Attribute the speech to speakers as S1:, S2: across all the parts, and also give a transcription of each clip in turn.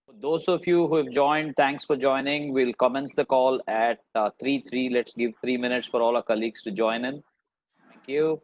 S1: For those of you who have joined, thanks for joining. We'll commence the call at 3:03. Let's give 3 minutes for all our colleagues to join in. Thank you.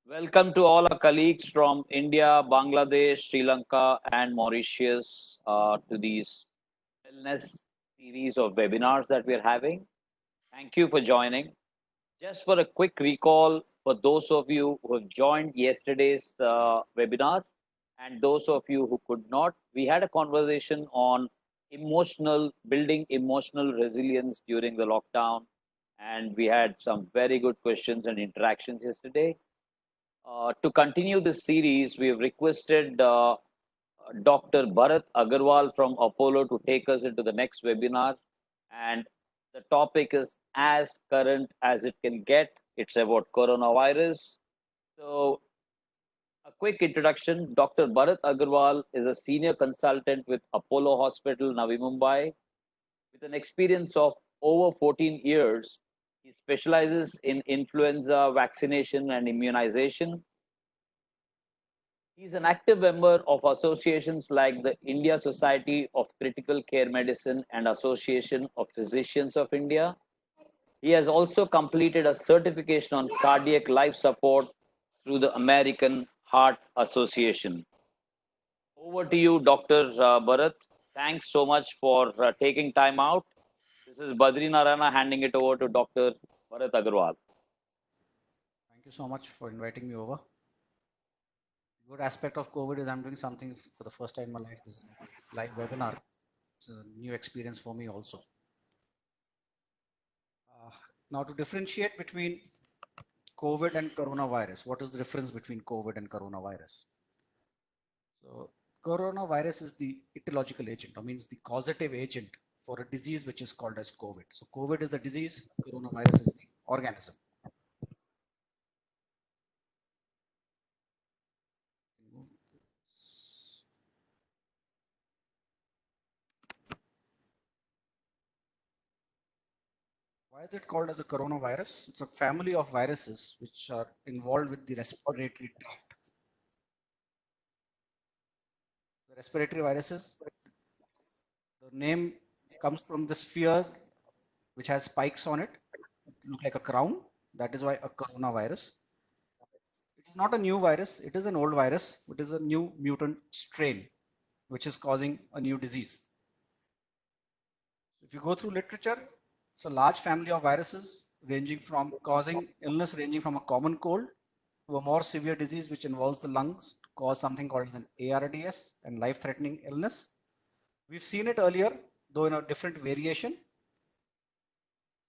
S1: Welcome to all our colleagues from India, Bangladesh, Sri Lanka, and Mauritius to these wellness series of webinars that we're having. Thank you for joining. Just for a quick recall, for those of you who have joined yesterday's webinar and those of you who could not, we had a conversation on building emotional resilience during the lockdown. And we had some very good questions and interactions yesterday. To continue this series, we have requested Dr. Bharat Agarwal from Apollo to take us into the next webinar. And the topic is as current as it can get. It's about coronavirus. So, a quick introduction. Dr. Bharat Agarwal is a senior consultant with Apollo Hospital, Navi Mumbai. With an experience of over 14 years, he specializes in influenza vaccination and immunization. He's an active member of associations like the India Society of Critical Care Medicine and Association of Physicians of India. He has also completed a certification on cardiac life support through the American Heart Association. Over to you, Dr. Bharat. Thanks so much for taking time out. This is Badri Narana handing it over to Dr. Bharat Agarwal.
S2: Thank you so much for inviting me over. The good aspect of COVID is I'm doing something for the first time in my life. This is a live webinar. It's a new experience for me also. Now to differentiate between COVID and coronavirus, what is the difference between COVID and coronavirus? So coronavirus is the etiological agent, or means the causative agent for a disease which is called as COVID. So COVID is the disease, coronavirus is the organism. Why is it called as a coronavirus? It's a family of viruses which are involved with the respiratory tract. The respiratory viruses, the name comes from the spheres which has spikes on it. It looks like a crown. That is why a coronavirus. It is not a new virus. It is an old virus. It is a new mutant strain which is causing a new disease. If you go through literature, it's a large family of viruses ranging from causing illness ranging from a common cold to a more severe disease which involves the lungs to cause something called as an ARDS and life-threatening illness. We've seen it earlier, though in a different variation,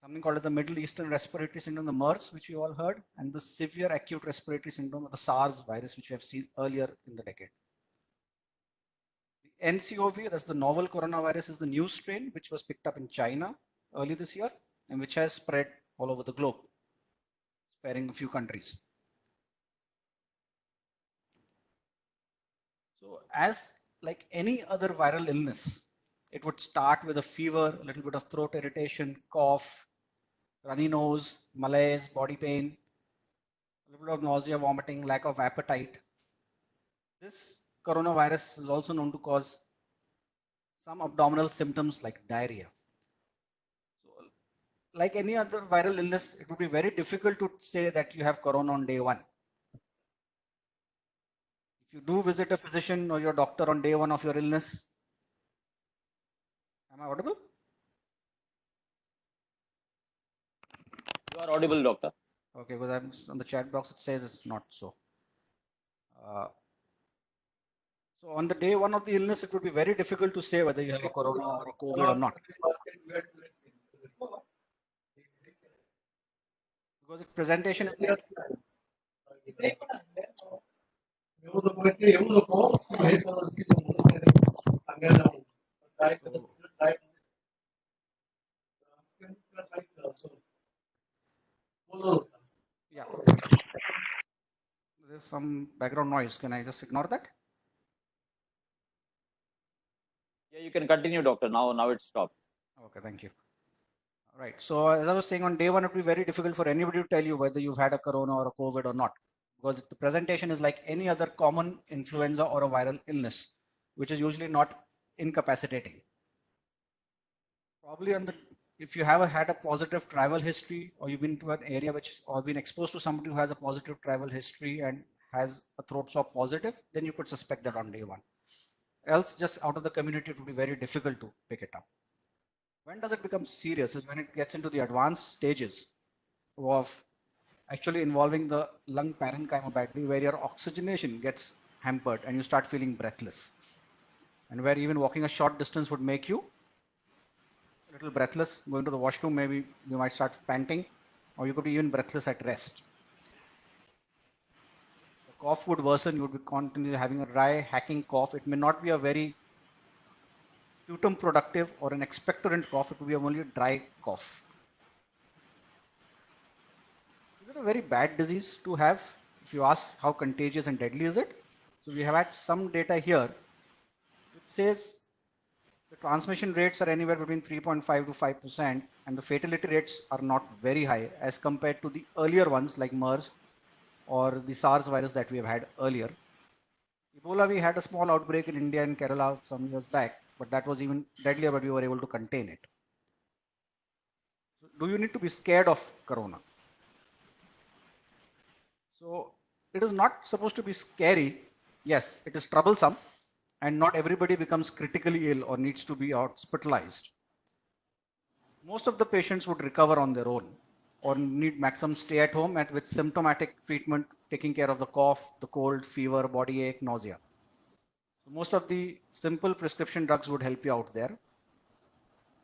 S2: something called as the Middle Eastern Respiratory Syndrome, the MERS, which you all heard, and the severe acute respiratory syndrome of the SARS virus, which we have seen earlier in the decade. The NCOV, that's the novel coronavirus, is the new strain, which was picked up in China early this year, and which has spread all over the globe, sparing a few countries. So as like any other viral illness, it would start with a fever, a little bit of throat irritation, cough, runny nose, malaise, body pain, a little bit of nausea, vomiting, lack of appetite. This coronavirus is also known to cause some abdominal symptoms like diarrhea. So, like any other viral illness, it would be very difficult to say that you have corona on day one. If you do visit a physician or your doctor on day one of your illness, am I audible?
S1: You are audible, doctor.
S2: Okay, because I'm on the chat box, it says it's not so. So on the day one of the illness, it would be very difficult to say whether you have a corona or a COVID or not. Because its presentation is like, yeah, there's some background noise. Can I just ignore that?
S1: Yeah, you can continue, doctor. Now it's stopped.
S2: Okay, thank you. All right. So as I was saying, on day one, it would be very difficult for anybody to tell you whether you've had a corona or a COVID or not, because the presentation is like any other common influenza or a viral illness, which is usually not incapacitating. Probably if you have had a positive travel history, or you've been to an area or been exposed to somebody who has a positive travel history and has a throat swab positive, then you could suspect that on day one. Else, just out of the community, it would be very difficult to pick it up. When does it become serious is when it gets into the advanced stages of actually involving the lung parenchyma badly, where your oxygenation gets hampered and you start feeling breathless, and where even walking a short distance would make you a little breathless. Going to the washroom, maybe you might start panting, or you could be even breathless at rest. The cough would worsen. You would be continually having a dry, hacking cough. It may not be a very sputum productive or an expectorant cough. It would be only a dry cough. Is it a very bad disease to have? If you ask how contagious and deadly is it? So we have had some data here. It says the transmission rates are anywhere between 3.5 to 5%, and the fatality rates are not very high as compared to the earlier ones like MERS or the SARS virus that we have had earlier. Ebola, we had a small outbreak in India and Kerala some years back, but that was even deadlier, but we were able to contain it. So do you need to be scared of corona? So it is not supposed to be scary. Yes, it is troublesome, and not everybody becomes critically ill or needs to be hospitalized. Most of the patients would recover on their own or need maximum stay at home with symptomatic treatment, taking care of the cough, the cold, fever, body ache, nausea. So most of the simple prescription drugs would help you out there.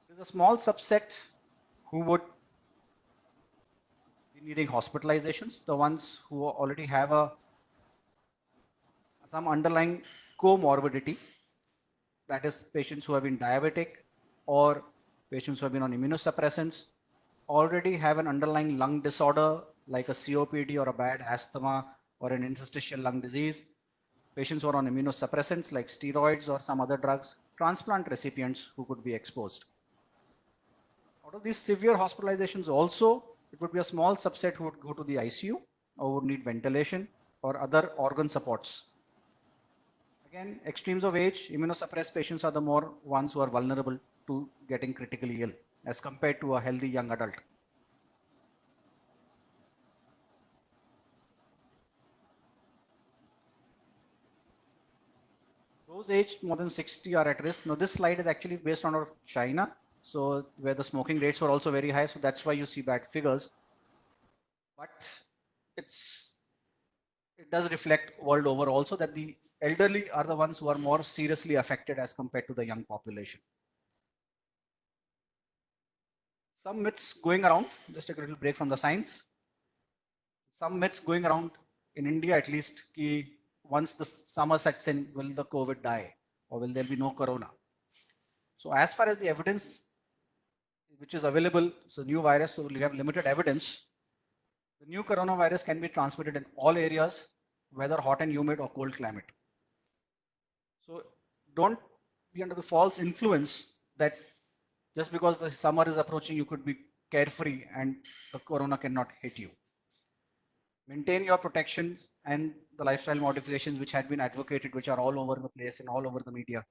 S2: There's a small subset who would be needing hospitalizations, the ones who already have some underlying comorbidity, that is patients who have been diabetic or patients who have been on immunosuppressants, already have an underlying lung disorder like a COPD or a bad asthma or an interstitial lung disease, patients who are on immunosuppressants like steroids or some other drugs, transplant recipients who could be exposed. Out Out of these severe hospitalizations also, it would be a small subset who would go to the ICU or would need ventilation or other organ supports. Again, extremes of age, immunosuppressed patients are the more ones who are vulnerable to getting critically ill as compared to a healthy young adult. Those aged more than 60 are at risk. Now, this slide is actually based on out of China, so where the smoking rates were also very high, so that's why you see bad figures. But it does reflect world over also that the elderly are the ones who are more seriously affected as compared to the young population. Some myths going around, just take a little break from the science. Some myths going around in India at least, ki once the summer sets in, will the COVID die or will there be no corona? So as far as the evidence which is available, it's a new virus, so we have limited evidence. The new coronavirus can be transmitted in all areas, whether hot and humid or cold climate. So don't be under the false influence that just because the summer is approaching, you could be carefree and the corona cannot hit you. Maintain your protections and the lifestyle modifications which had been advocated, which are all over the place and all over the media,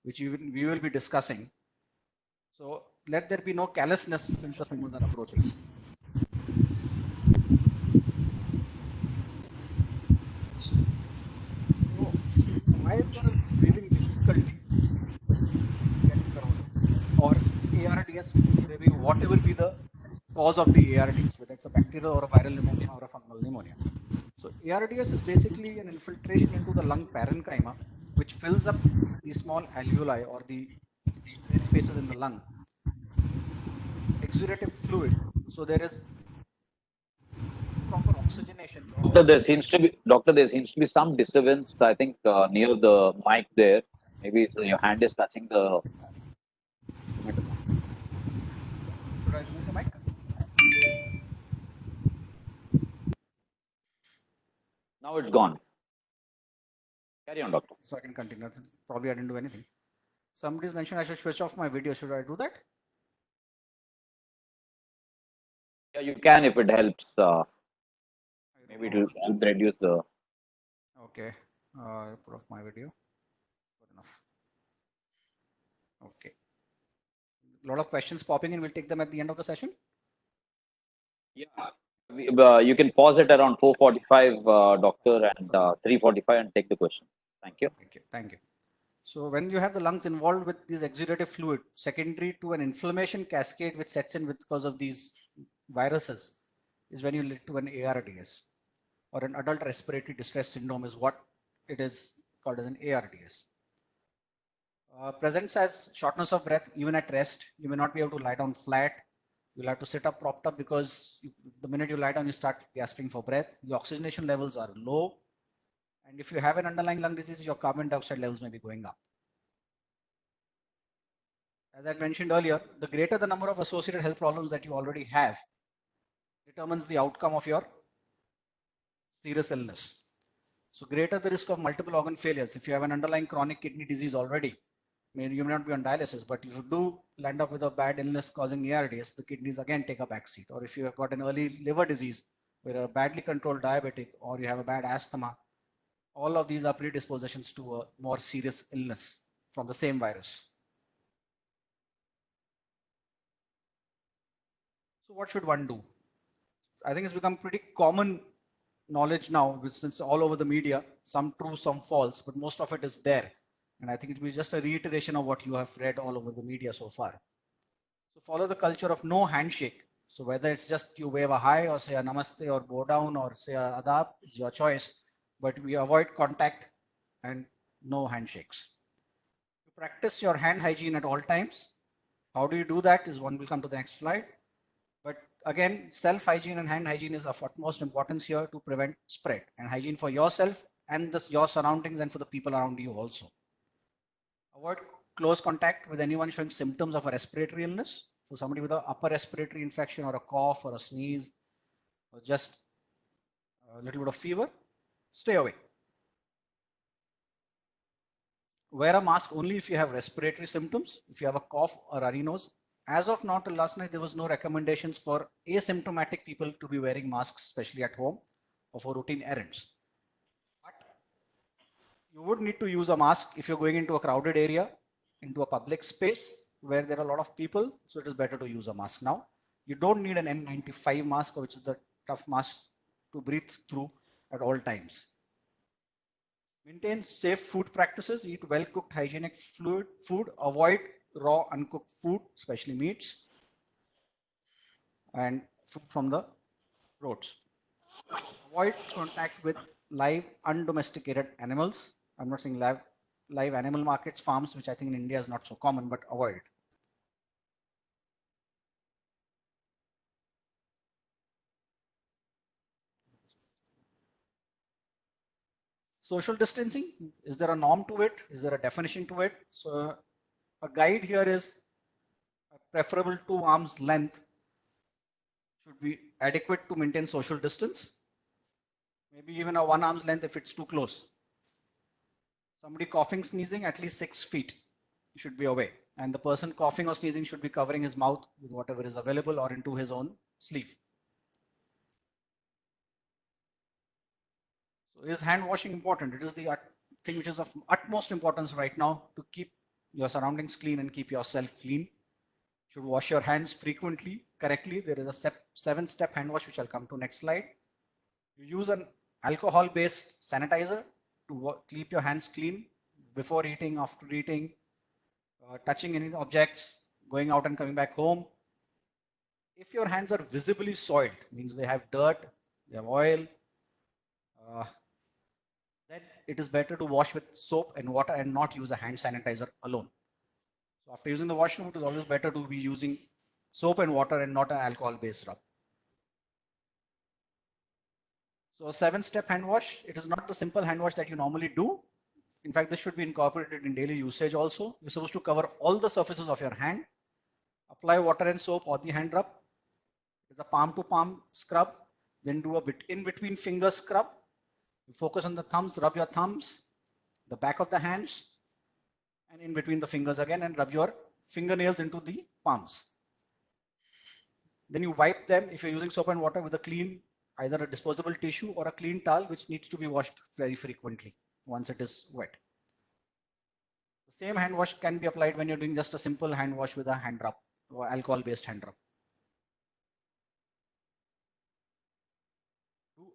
S2: which we will be discussing. So let there be no callousness since the summers are approaching. So, why is there a breathing difficulty getting corona or ARDS? Maybe whatever be the cause of the ARDS, whether it's a bacterial or a viral pneumonia or a fungal pneumonia. So ARDS is basically an infiltration into the lung parenchyma, which fills up the small alveoli or the air spaces in the lung with exudative fluid. So there is proper oxygenation.
S1: Doctor, there seems to be some disturbance. I think near the mic there. Maybe your hand is touching the microphone.
S2: Should I remove the mic?
S1: Now it's gone. Carry on, doctor.
S2: So I can continue. Probably I didn't do anything. Somebody's mentioned I should switch off my video. Should I do that?
S1: Yeah, you can if it helps. Maybe it will reduce the.
S2: Okay. Put off my video. Good enough. Okay. A lot of questions popping in. We'll take them at the end of the session.
S1: Yeah. You can pause it around 4:45, doctor, and 3:45 and take the question. Thank you.
S2: Thank you. Thank you. So when you have the lungs involved with this exudative fluid, secondary to an inflammation cascade which sets in because of these viruses, is when you lead to an ARDS or an adult respiratory distress syndrome is what it is called as an ARDS. Presents as shortness of breath even at rest. You may not be able to lie down flat. You'll have to sit up propped up because the minute you lie down, you start gasping for breath. Your oxygenation levels are low. And if you have an underlying lung disease, your carbon dioxide levels may be going up. As I mentioned earlier, the greater the number of associated health problems that you already have determines the outcome of your serious illness. So greater the risk of multiple organ failures. If you have an underlying chronic kidney disease already, maybe you may not be on dialysis, but if you do land up with a bad illness causing ARDS, the kidneys again take a backseat. Or if you have got an early liver disease, where you're a badly controlled diabetic, or you have a bad asthma, all of these are predispositions to a more serious illness from the same virus. So what should one do? I think it's become pretty common knowledge now, since all over the media, some true, some false, but most of it is there. And I think it will be just a reiteration of what you have read all over the media so far. So follow the culture of no handshake. So whether it's just you wave a hi or say a namaste or bow down or say a adab is your choice, but we avoid contact and no handshakes. You practice your hand hygiene at all times. How do you do that is one will come to the next slide. But again, self-hygiene and hand hygiene is of utmost importance here to prevent spread, and hygiene for yourself and your surroundings and for the people around you also. Avoid close contact with anyone showing symptoms of a respiratory illness. So somebody with an upper respiratory infection or a cough or a sneeze or just a little bit of fever, stay away. Wear a mask only if you have respiratory symptoms, if you have a cough or runny nose, as of now till last night, there was no recommendations for asymptomatic people to be wearing masks, especially at home or for routine errands. But you would need to use a mask if you're going into a crowded area, into a public space where there are a lot of people. So it is better to use a mask now. You don't need an N95 mask, which is the tough mask to breathe through at all times. Maintain safe food practices, eat well-cooked hygienic food, avoid raw uncooked food, especially meats, and food from the roads. Avoid contact with live undomesticated animals. I'm not saying live animal markets, farms, which I think in India is not so common, but avoid it. Social distancing, is there a norm to it? Is there a definition to it? So a guide here is a preferable 2 arms length should be adequate to maintain social distance. Maybe even a 1 arm's length if it's too close. Somebody coughing, sneezing, at least 6 feet should be away. And the person coughing or sneezing should be covering his mouth with whatever is available or into his own sleeve. So is hand washing important? It is the thing which is of utmost importance right now to keep your surroundings clean and keep yourself clean. You should wash your hands frequently, correctly. There is a 7-step hand wash, which I'll come to next slide. You use an alcohol-based sanitizer to keep your hands clean before eating, after eating, touching any objects, going out and coming back home. If your hands are visibly soiled, means they have dirt, they have oil, then it is better to wash with soap and water and not use a hand sanitizer alone. So after using the washroom, it is always better to be using soap and water and not an alcohol-based rub. So a 7-step hand wash, it is not the simple hand wash that you normally do. In fact, this should be incorporated in daily usage also. You're supposed to cover all the surfaces of your hand, apply water and soap or the hand rub. It's a palm to palm scrub, then do a bit in between finger scrub. You focus on the thumbs, rub your thumbs, the back of the hands, and in between the fingers again, and rub your fingernails into the palms. Then you wipe them, if you're using soap and water, with a clean, either a disposable tissue or a clean towel, which needs to be washed very frequently once it is wet. The same hand wash can be applied when you're doing just a simple hand wash with a hand rub or alcohol-based hand rub.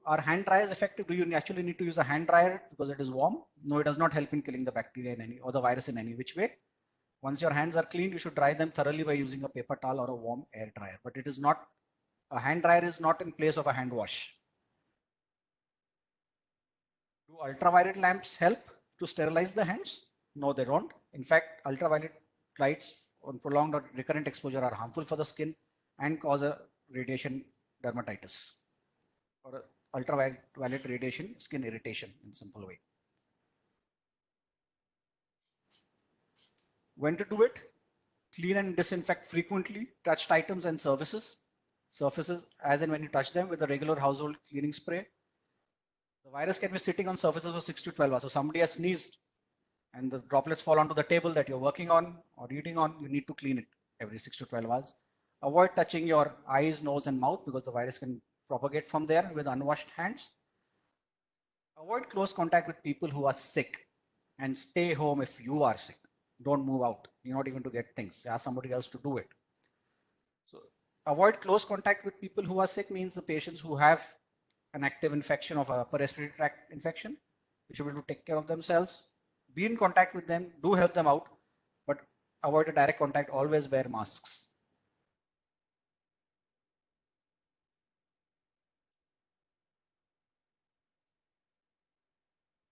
S2: Are hand dryers effective? Do you actually need to use a hand dryer because it is warm? No, it does not help in killing the bacteria in any or the virus in any which way. Once your hands are clean, you should dry them thoroughly by using a paper towel or a warm air dryer. But it is not, a hand dryer is not in place of a hand wash. Do ultraviolet lamps help to sterilize the hands? No, they don't. In fact, ultraviolet lights on prolonged or recurrent exposure are harmful for the skin and cause a radiation dermatitis or ultraviolet radiation skin irritation in simple way. When to do it? Clean and disinfect frequently touched items and surfaces as and when you touch them with a regular household cleaning spray. The virus can be sitting on surfaces for 6 to 12 hours. So somebody has sneezed and the droplets fall onto the table that you're working on or eating on, you need to clean it every 6 to 12 hours. Avoid touching your eyes, nose and mouth because the virus can propagate from there with unwashed hands. Avoid close contact with people who are sick and stay home if you are sick. Don't move out. You're not even to get things. Ask somebody else to do it. So avoid close contact with people who are sick means the patients who have an active infection of upper respiratory tract infection. They should be able to take care of themselves. Be in contact with them. Do help them out. But avoid a direct contact. Always wear masks.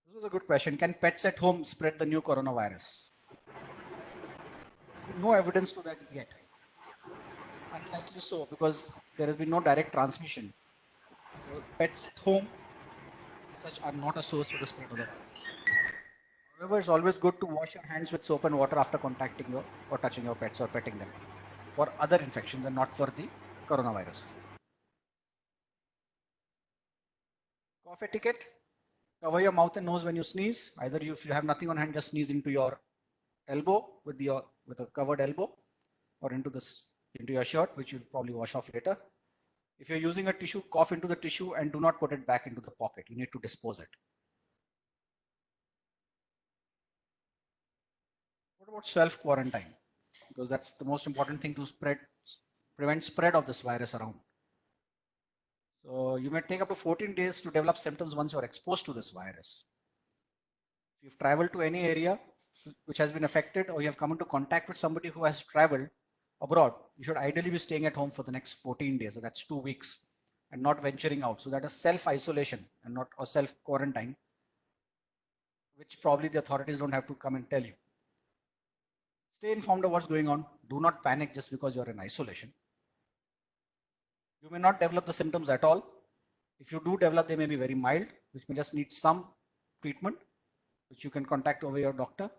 S2: This was a good question. Can pets at home spread the new coronavirus? There's been no evidence to that yet. Unlikely so, because there has been no direct transmission. So pets at home, as such, are not a source for the spread of the virus. However, it's always good to wash your hands with soap and water after contacting your or touching your pets or petting them for other infections and not for the coronavirus. Cough etiquette. Cover your mouth and nose when you sneeze. Either if you have nothing on hand, just sneeze into your elbow with a covered elbow or into this into your shirt, which you'll probably wash off later. If you're using a tissue, cough into the tissue and do not put it back into the pocket. You need to dispose it. What about self-quarantine? Because that's the most important thing to prevent spread of this virus around. So you may take up to 14 days to develop symptoms once you're exposed to this virus. If you've traveled to any area which has been affected, or you have come into contact with somebody who has traveled abroad, you should ideally be staying at home for the next 14 days. So that's 2 weeks, and not venturing out. So that is self-isolation and not or self-quarantine, which probably the authorities don't have to come and tell you. Stay informed of what's going on. Do not panic just because you're in isolation. You may not develop the symptoms at all. If you do develop, they may be very mild, which may just need some treatment, which you can contact over your doctor.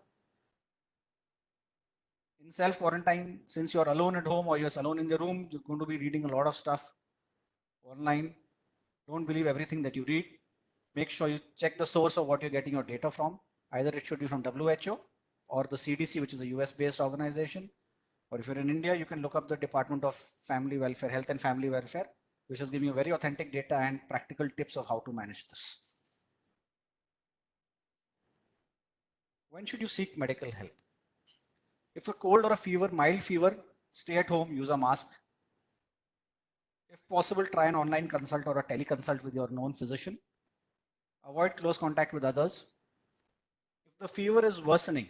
S2: In self-quarantine, since you're alone at home or you're alone in the room, you're going to be reading a lot of stuff online. Don't believe everything that you read. Make sure you check the source of what you're getting your data from. Either it should be from WHO or the CDC, which is a US-based organization. Or if you're in India, you can look up the Department of Family Welfare, Health and Family Welfare, which is giving you very authentic data and practical tips of how to manage this. When should you seek medical help? If a cold or a fever, mild fever, stay at home, use a mask. If possible, try an online consult or a teleconsult with your known physician. Avoid close contact with others. If the fever is worsening,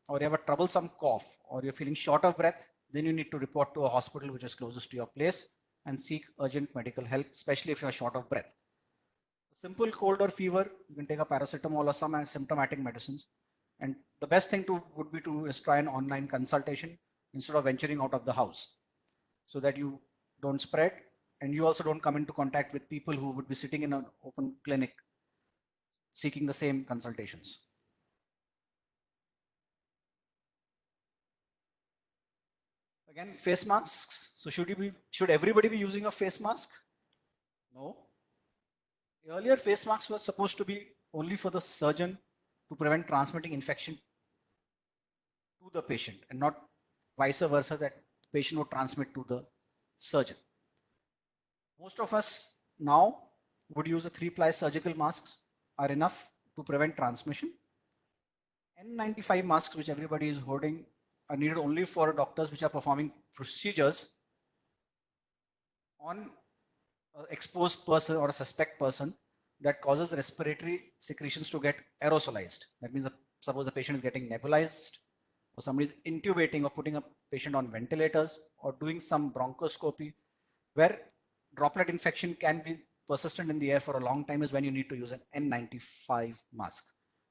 S2: or you have a troublesome cough, or you're feeling short of breath, then you need to report to a hospital which is closest to your place and seek urgent medical help, especially if you're short of breath. A simple cold or fever, you can take a paracetamol or some symptomatic medicines. And the best thing would be to try an online consultation instead of venturing out of the house, so that you don't spread and you also don't come into contact with people who would be sitting in an open clinic seeking the same consultations. Again, face masks. So should everybody be using a face mask? No. Earlier, face masks were supposed to be only for the surgeon to prevent transmitting infection to the patient, and not vice versa, that the patient would transmit to the surgeon. Most of us now would use a 3-ply surgical masks are enough to prevent transmission. N95 masks, which everybody is holding, are needed only for doctors which are performing procedures on an exposed person or a suspect person that causes respiratory secretions to get aerosolized. That means suppose the patient is getting nebulized, or somebody is intubating or putting a patient on ventilators, or doing some bronchoscopy where droplet infection can be persistent in the air for a long time, is when you need to use an N95 mask.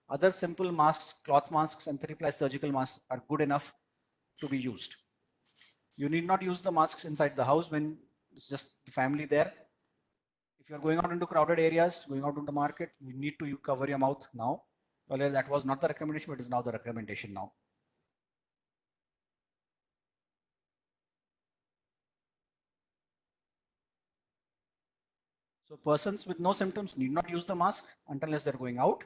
S2: Other simple masks, cloth masks and 3-ply surgical masks are good enough to be used. You need not use the masks inside the house when it's just the family there. If you're going out into crowded areas, going out into the market, you need to cover your mouth now. Earlier that was not the recommendation, but it is now the recommendation now. So persons with no symptoms need not use the mask unless they're going out.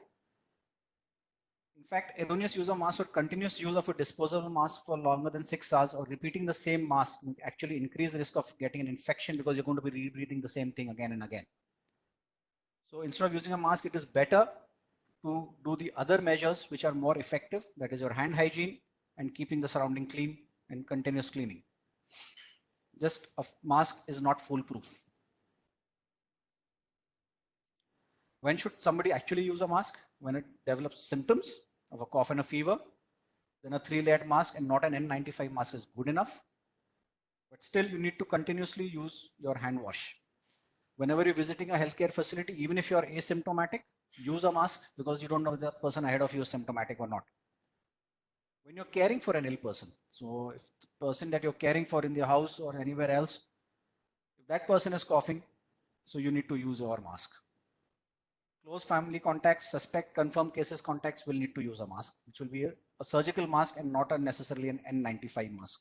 S2: In fact, erroneous use of mask or continuous use of a disposable mask for longer than 6 hours or repeating the same mask actually increase the risk of getting an infection, because you're going to be rebreathing the same thing again and again. So instead of using a mask, it is better to do the other measures which are more effective. That is your hand hygiene and keeping the surrounding clean and continuous cleaning. Just a mask is not foolproof. When should somebody actually use a mask? When it develops symptoms of a cough and a fever, then a 3-layered mask and not an N95 mask is good enough. But still, you need to continuously use your hand wash. Whenever you're visiting a healthcare facility, even if you're asymptomatic, use a mask, because you don't know if the person ahead of you is symptomatic or not. When you're caring for an ill person, so if the person that you're caring for in the house or anywhere else, if that person is coughing, so you need to use your mask. Close family contacts, suspect, confirmed cases contacts will need to use a mask, which will be a surgical mask and not necessarily an N95 mask.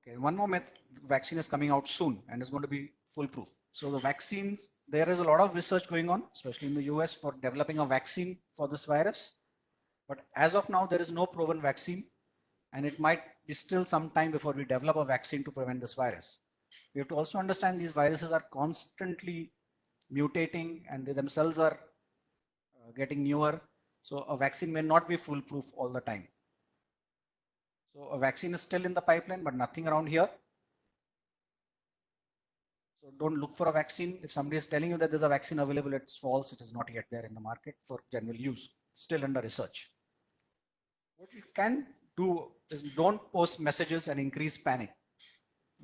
S2: Okay, one more myth, vaccine is coming out soon and is going to be foolproof. So the vaccines, there is a lot of research going on, especially in the US, for developing a vaccine for this virus. But as of now, there is no proven vaccine, and it might be still some time before we develop a vaccine to prevent this virus. We have to also understand these viruses are constantly mutating and they themselves are getting newer. So a vaccine may not be foolproof all the time. So a vaccine is still in the pipeline, but nothing around here. So don't look for a vaccine. If somebody is telling you that there's a vaccine available, it's false. It is not yet there in the market for general use, still under research. What you can do is don't post messages and increase panic.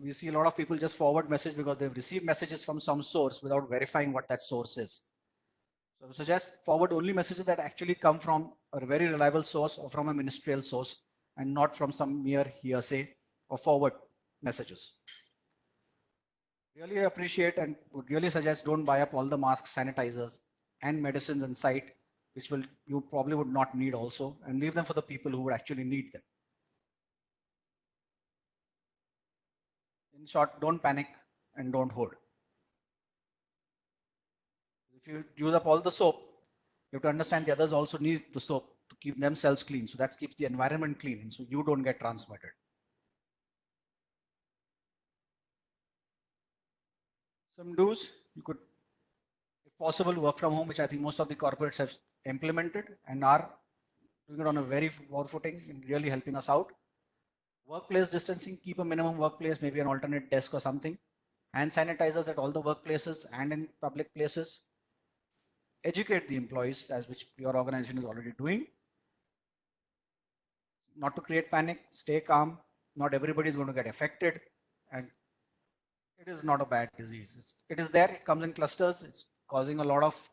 S2: We see a lot of people just forward message because they've received messages from some source without verifying what that source is. So I suggest forward only messages that actually come from a very reliable source or from a ministerial source and not from some mere hearsay or forward messages. Really appreciate and would really suggest don't buy up all the masks, sanitizers and medicines in sight, which you probably would not need also, and leave them for the people who would actually need them. In short, don't panic and don't hoard. If you use up all the soap, you have to understand the others also need the soap to keep themselves clean. So that keeps the environment clean, and so you don't get transmitted. Some do's, you could, if possible, work from home, which I think most of the corporates have implemented and are doing it on a very forward footing and really helping us out. Workplace distancing, keep a minimum workplace, maybe an alternate desk or something. Hand sanitizers at all the workplaces and in public places. Educate the employees, as which your organization is already doing. Not to create panic, stay calm. Not everybody is going to get affected, and it is not a bad disease. It is there, it comes in clusters, it's causing a lot of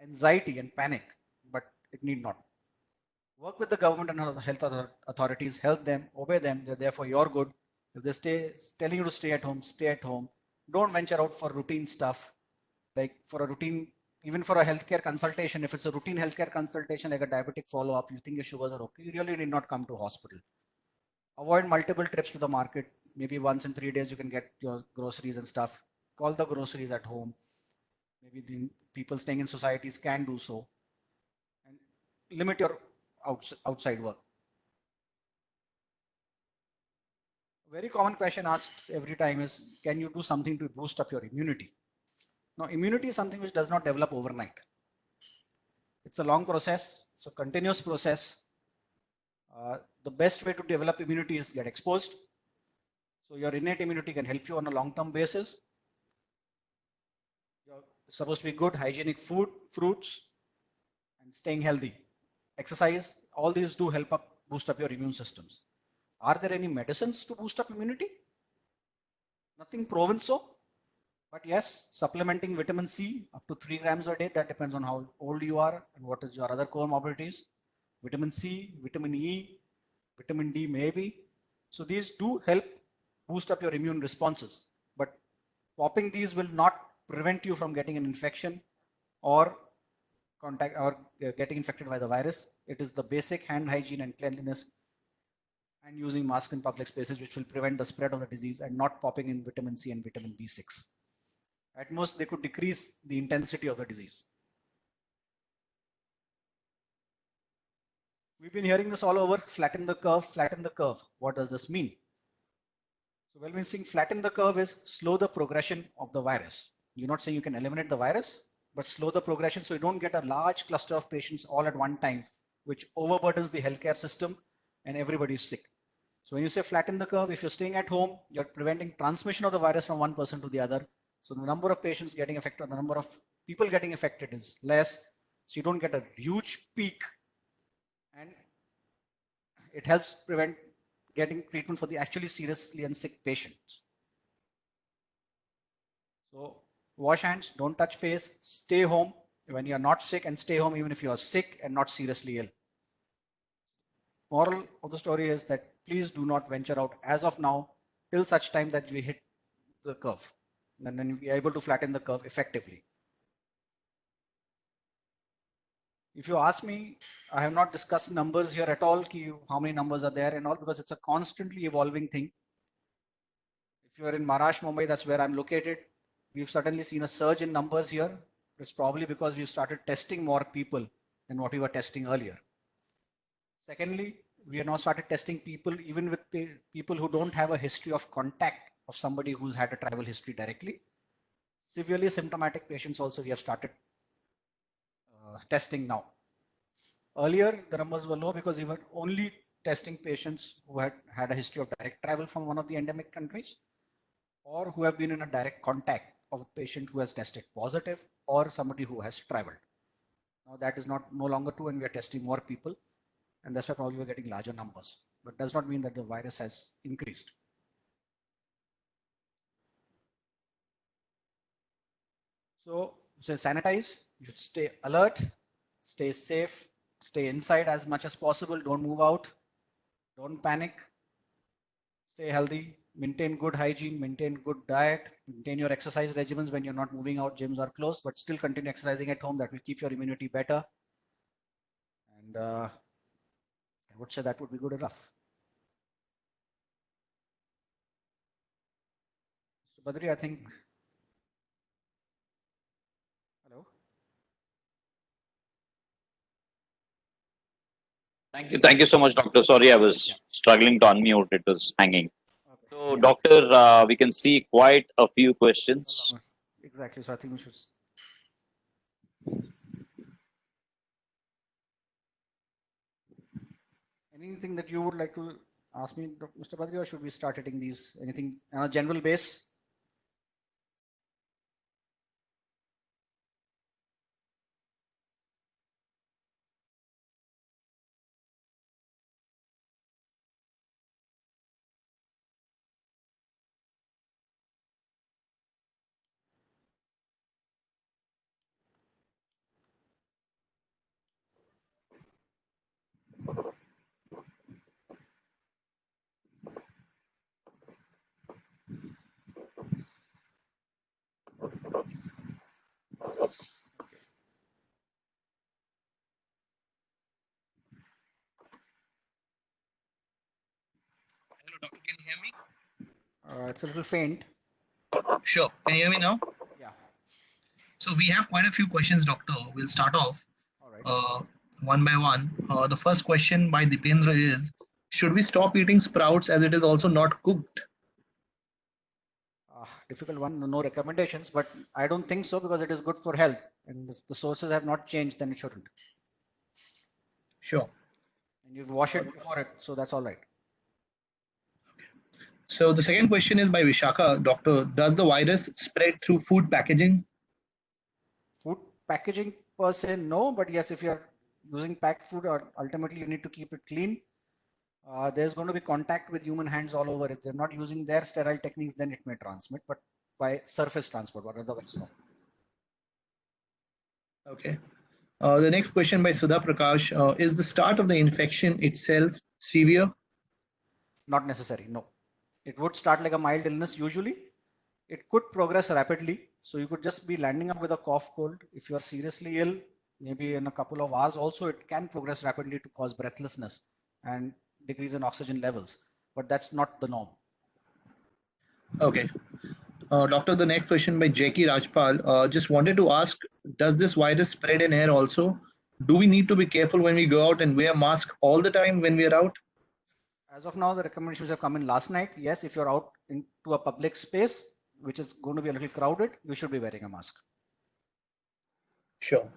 S2: anxiety and panic, but it need not. Work with the government and health authorities, help them, obey them, they're there for your good. If they telling you to stay at home, stay at home. Don't venture out for routine stuff, like for a routine, even for a healthcare consultation. If it's a routine healthcare consultation, like a diabetic follow-up, you think your sugars are okay, you really need not come to hospital. Avoid multiple trips to the market. Maybe once in 3 days you can get your groceries and stuff. Call the groceries at home. Maybe the people staying in societies can do so. And limit your outside work. A very common question asked every time is, can you do something to boost up your immunity? Now, immunity is something which does not develop overnight. It's a long process. It's a continuous process. The best way to develop immunity is get exposed. So your innate immunity can help you on a long-term basis. You're supposed to be good, hygienic food, fruits, and staying healthy. Exercise, all these do help boost up your immune systems. Are there any medicines to boost up immunity? Nothing proven so. But yes, supplementing vitamin C up to 3 grams a day, that depends on how old you are and what is your other comorbidities. Vitamin C, vitamin E, vitamin D maybe. So these do help boost up your immune responses. But popping these will not prevent you from getting an infection or getting infected by the virus. It is the basic hand hygiene and cleanliness and using masks in public spaces which will prevent the spread of the disease, and not popping in vitamin C and vitamin B6. At most, they could decrease the intensity of the disease. We've been hearing this all over, flatten the curve, flatten the curve. What does this mean? So when we're saying flatten the curve is slow the progression of the virus. You're not saying you can eliminate the virus, but slow the progression so you don't get a large cluster of patients all at one time, which overburdens the healthcare system and everybody's sick. So when you say flatten the curve, if you're staying at home, you're preventing transmission of the virus from one person to the other. So the number of patients getting affected, the number of people getting affected is less. So you don't get a huge peak, and it helps prevent getting treatment for the actually seriously and sick patients. So wash hands, don't touch face, stay home when you're not sick, and stay home even if you are sick and not seriously ill. Moral of the story is that please do not venture out as of now till such time that we hit the curve, and then we are able to flatten the curve effectively. If you ask me, I have not discussed numbers here at all, how many numbers are there and all, because it's a constantly evolving thing. If you're in Maharashtra, Mumbai, that's where I'm located. We've suddenly seen a surge in numbers here. It's probably because we've started testing more people than what we were testing earlier. Secondly, we have now started testing people even with people who don't have a history of contact of somebody who's had a travel history directly. Severely symptomatic patients also we have started testing now. Earlier, the numbers were low because we were only testing patients who had a history of direct travel from one of the endemic countries, or who have been in a direct contact of a patient who has tested positive, or somebody who has traveled. Now that is no longer true, and we are testing more people, and that's why probably we're getting larger numbers. But does not mean that the virus has increased. So sanitize, you should stay alert, stay safe, stay inside as much as possible, don't move out, don't panic, stay healthy, maintain good hygiene, maintain good diet, maintain your exercise regimens when you're not moving out, gyms are closed, but still continue exercising at home. That will keep your immunity better. And I would say that would be good enough. Mr. Badri, I think. Hello.
S1: Thank you so much, Doctor. Sorry, I was struggling to unmute. It was hanging.
S2: Okay.
S1: So, Doctor, we can see quite a few questions.
S2: Exactly. So I think we should. Anything that you would like to ask me, Mr. Badri, or should we start hitting these? Anything on a general base?
S3: Hello, doctor. Can you hear me?
S2: It's a little faint.
S3: Sure. Can you hear me now?
S2: Yeah.
S3: So we have quite a few questions, doctor. We'll start off
S2: All right.
S3: one by one. The first question by Dipendra is: should we stop eating sprouts as it is also not cooked?
S2: Difficult one. No recommendations, but I don't think so because it is good for health. And if the sources have not changed, then it shouldn't.
S3: Sure.
S2: And you've washed it before it, so that's all right.
S3: So the second question is by Vishaka, doctor. Does the virus spread through food packaging?
S2: Food packaging per se, no, but yes, if you're using packed food, or ultimately you need to keep it clean. There's going to be contact with human hands all over. If they're not using their sterile techniques, then it may transmit, but by surface transport, but otherwise no.
S3: Okay. The next question by Sudha Prakash: is the start of the infection itself severe?
S2: Not necessary, no. It would start like a mild illness usually. It could progress rapidly. So you could just be landing up with a cough cold. If you are seriously ill, maybe in a couple of hours also, it can progress rapidly to cause breathlessness and decrease in oxygen levels. But that's not the norm.
S3: Okay. Doctor, the next question by Jackie Rajpal. Just wanted to ask, does this virus spread in air also? Do we need to be careful when we go out and wear mask all the time when we are out?
S2: As of now, the recommendations have come in last night. Yes, if you're out into a public space, which is going to be a little crowded, you should be wearing a mask.
S3: Sure.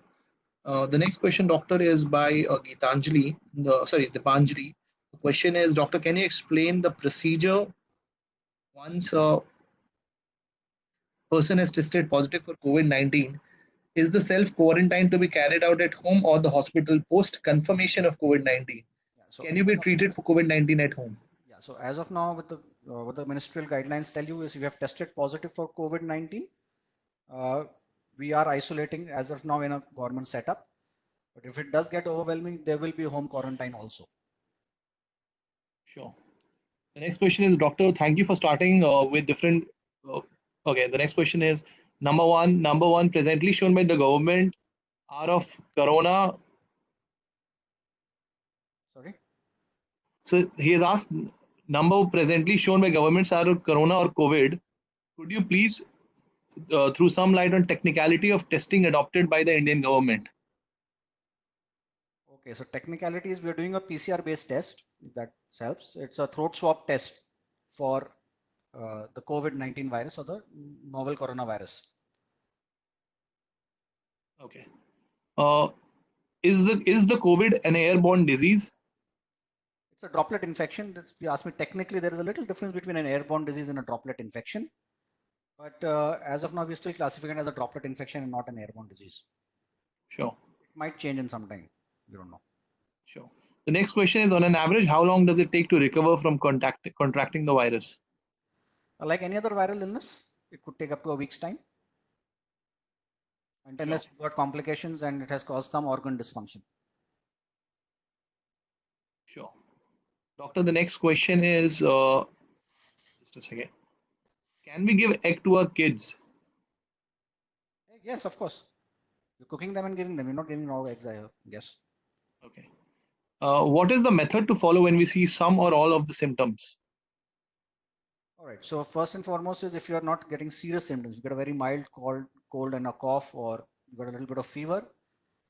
S3: The next question, doctor, is by Gitanjali. Dipanjali. The question is, doctor, can you explain the procedure once a person is tested positive for COVID-19? Is the self-quarantine to be carried out at home or the hospital post confirmation of COVID-19?
S2: Yeah, so
S3: can you be treated for COVID-19 at home?
S2: Yeah, so as of now, with what the ministerial guidelines tell you is if you have tested positive for COVID-19, we are isolating as of now in a government setup. But if it does get overwhelming, there will be home quarantine also.
S3: Sure. The next question is, doctor, thank you for starting with different. Okay, the next question is number one, presently shown by the government are of corona.
S2: Sorry.
S3: So he has asked number presently shown by governments are corona or COVID. Could you please throw some light on technicality of testing adopted by the Indian government?
S2: Okay, so technicalities, we are doing a PCR based test, if that helps. It's a throat swab test for the COVID-19 virus or the novel coronavirus.
S3: Okay. Uh, is the COVID an airborne disease?
S2: It's a droplet infection. If you ask me, technically, there is a little difference between an airborne disease and a droplet infection. But as of now, we're still classifying it as a droplet infection and not an airborne disease.
S3: Sure.
S2: It might change in some time. We don't know.
S3: Sure. The next question is, on an average, how long does it take to recover from contracting the virus?
S2: Like any other viral illness, it could take up to a week's time. And unless you've got complications and it has caused some organ dysfunction.
S3: Sure. Doctor, the next question is, just a second. Can we give egg to our kids?
S2: Yes, of course. You're cooking them and giving them. You're not giving raw eggs, I guess.
S3: Okay. What is the method to follow when we see some or all of the symptoms?
S2: All right. So first and foremost is, if you are not getting serious symptoms, you get a very mild cold and a cough, or you got a little bit of fever,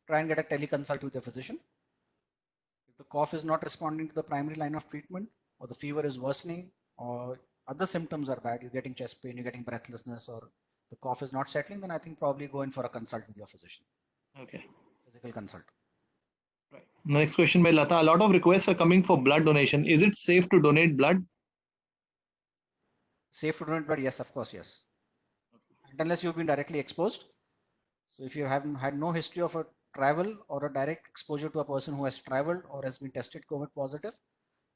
S2: try and get a teleconsult with your physician. If the cough is not responding to the primary line of treatment, or the fever is worsening, or other symptoms are bad, you're getting chest pain, you're getting breathlessness, or the cough is not settling, then I think probably go in for a consult with your physician.
S3: Okay.
S2: Physical consult.
S3: Right. Next question by Lata. A lot of requests are coming for blood donation. Is it safe to donate blood?
S2: Safe to donate blood? Yes, of course, yes. Unless you've been directly exposed. So if you haven't had no history of a travel or a direct exposure to a person who has traveled or has been tested COVID positive,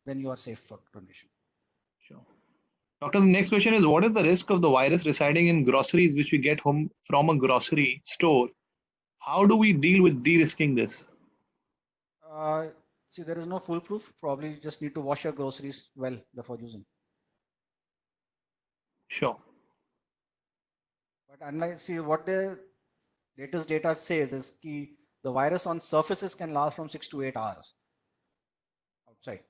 S2: then you are safe for donation.
S3: Sure. Doctor, the next question is, what is the risk of the virus residing in groceries which we get home from a grocery store? How do we deal with de-risking this?
S2: See, there is no foolproof. Probably you just need to wash your groceries well before using.
S3: Sure.
S2: But unlike, see, what the latest data says is the virus on surfaces can last from 6 to 8 hours outside,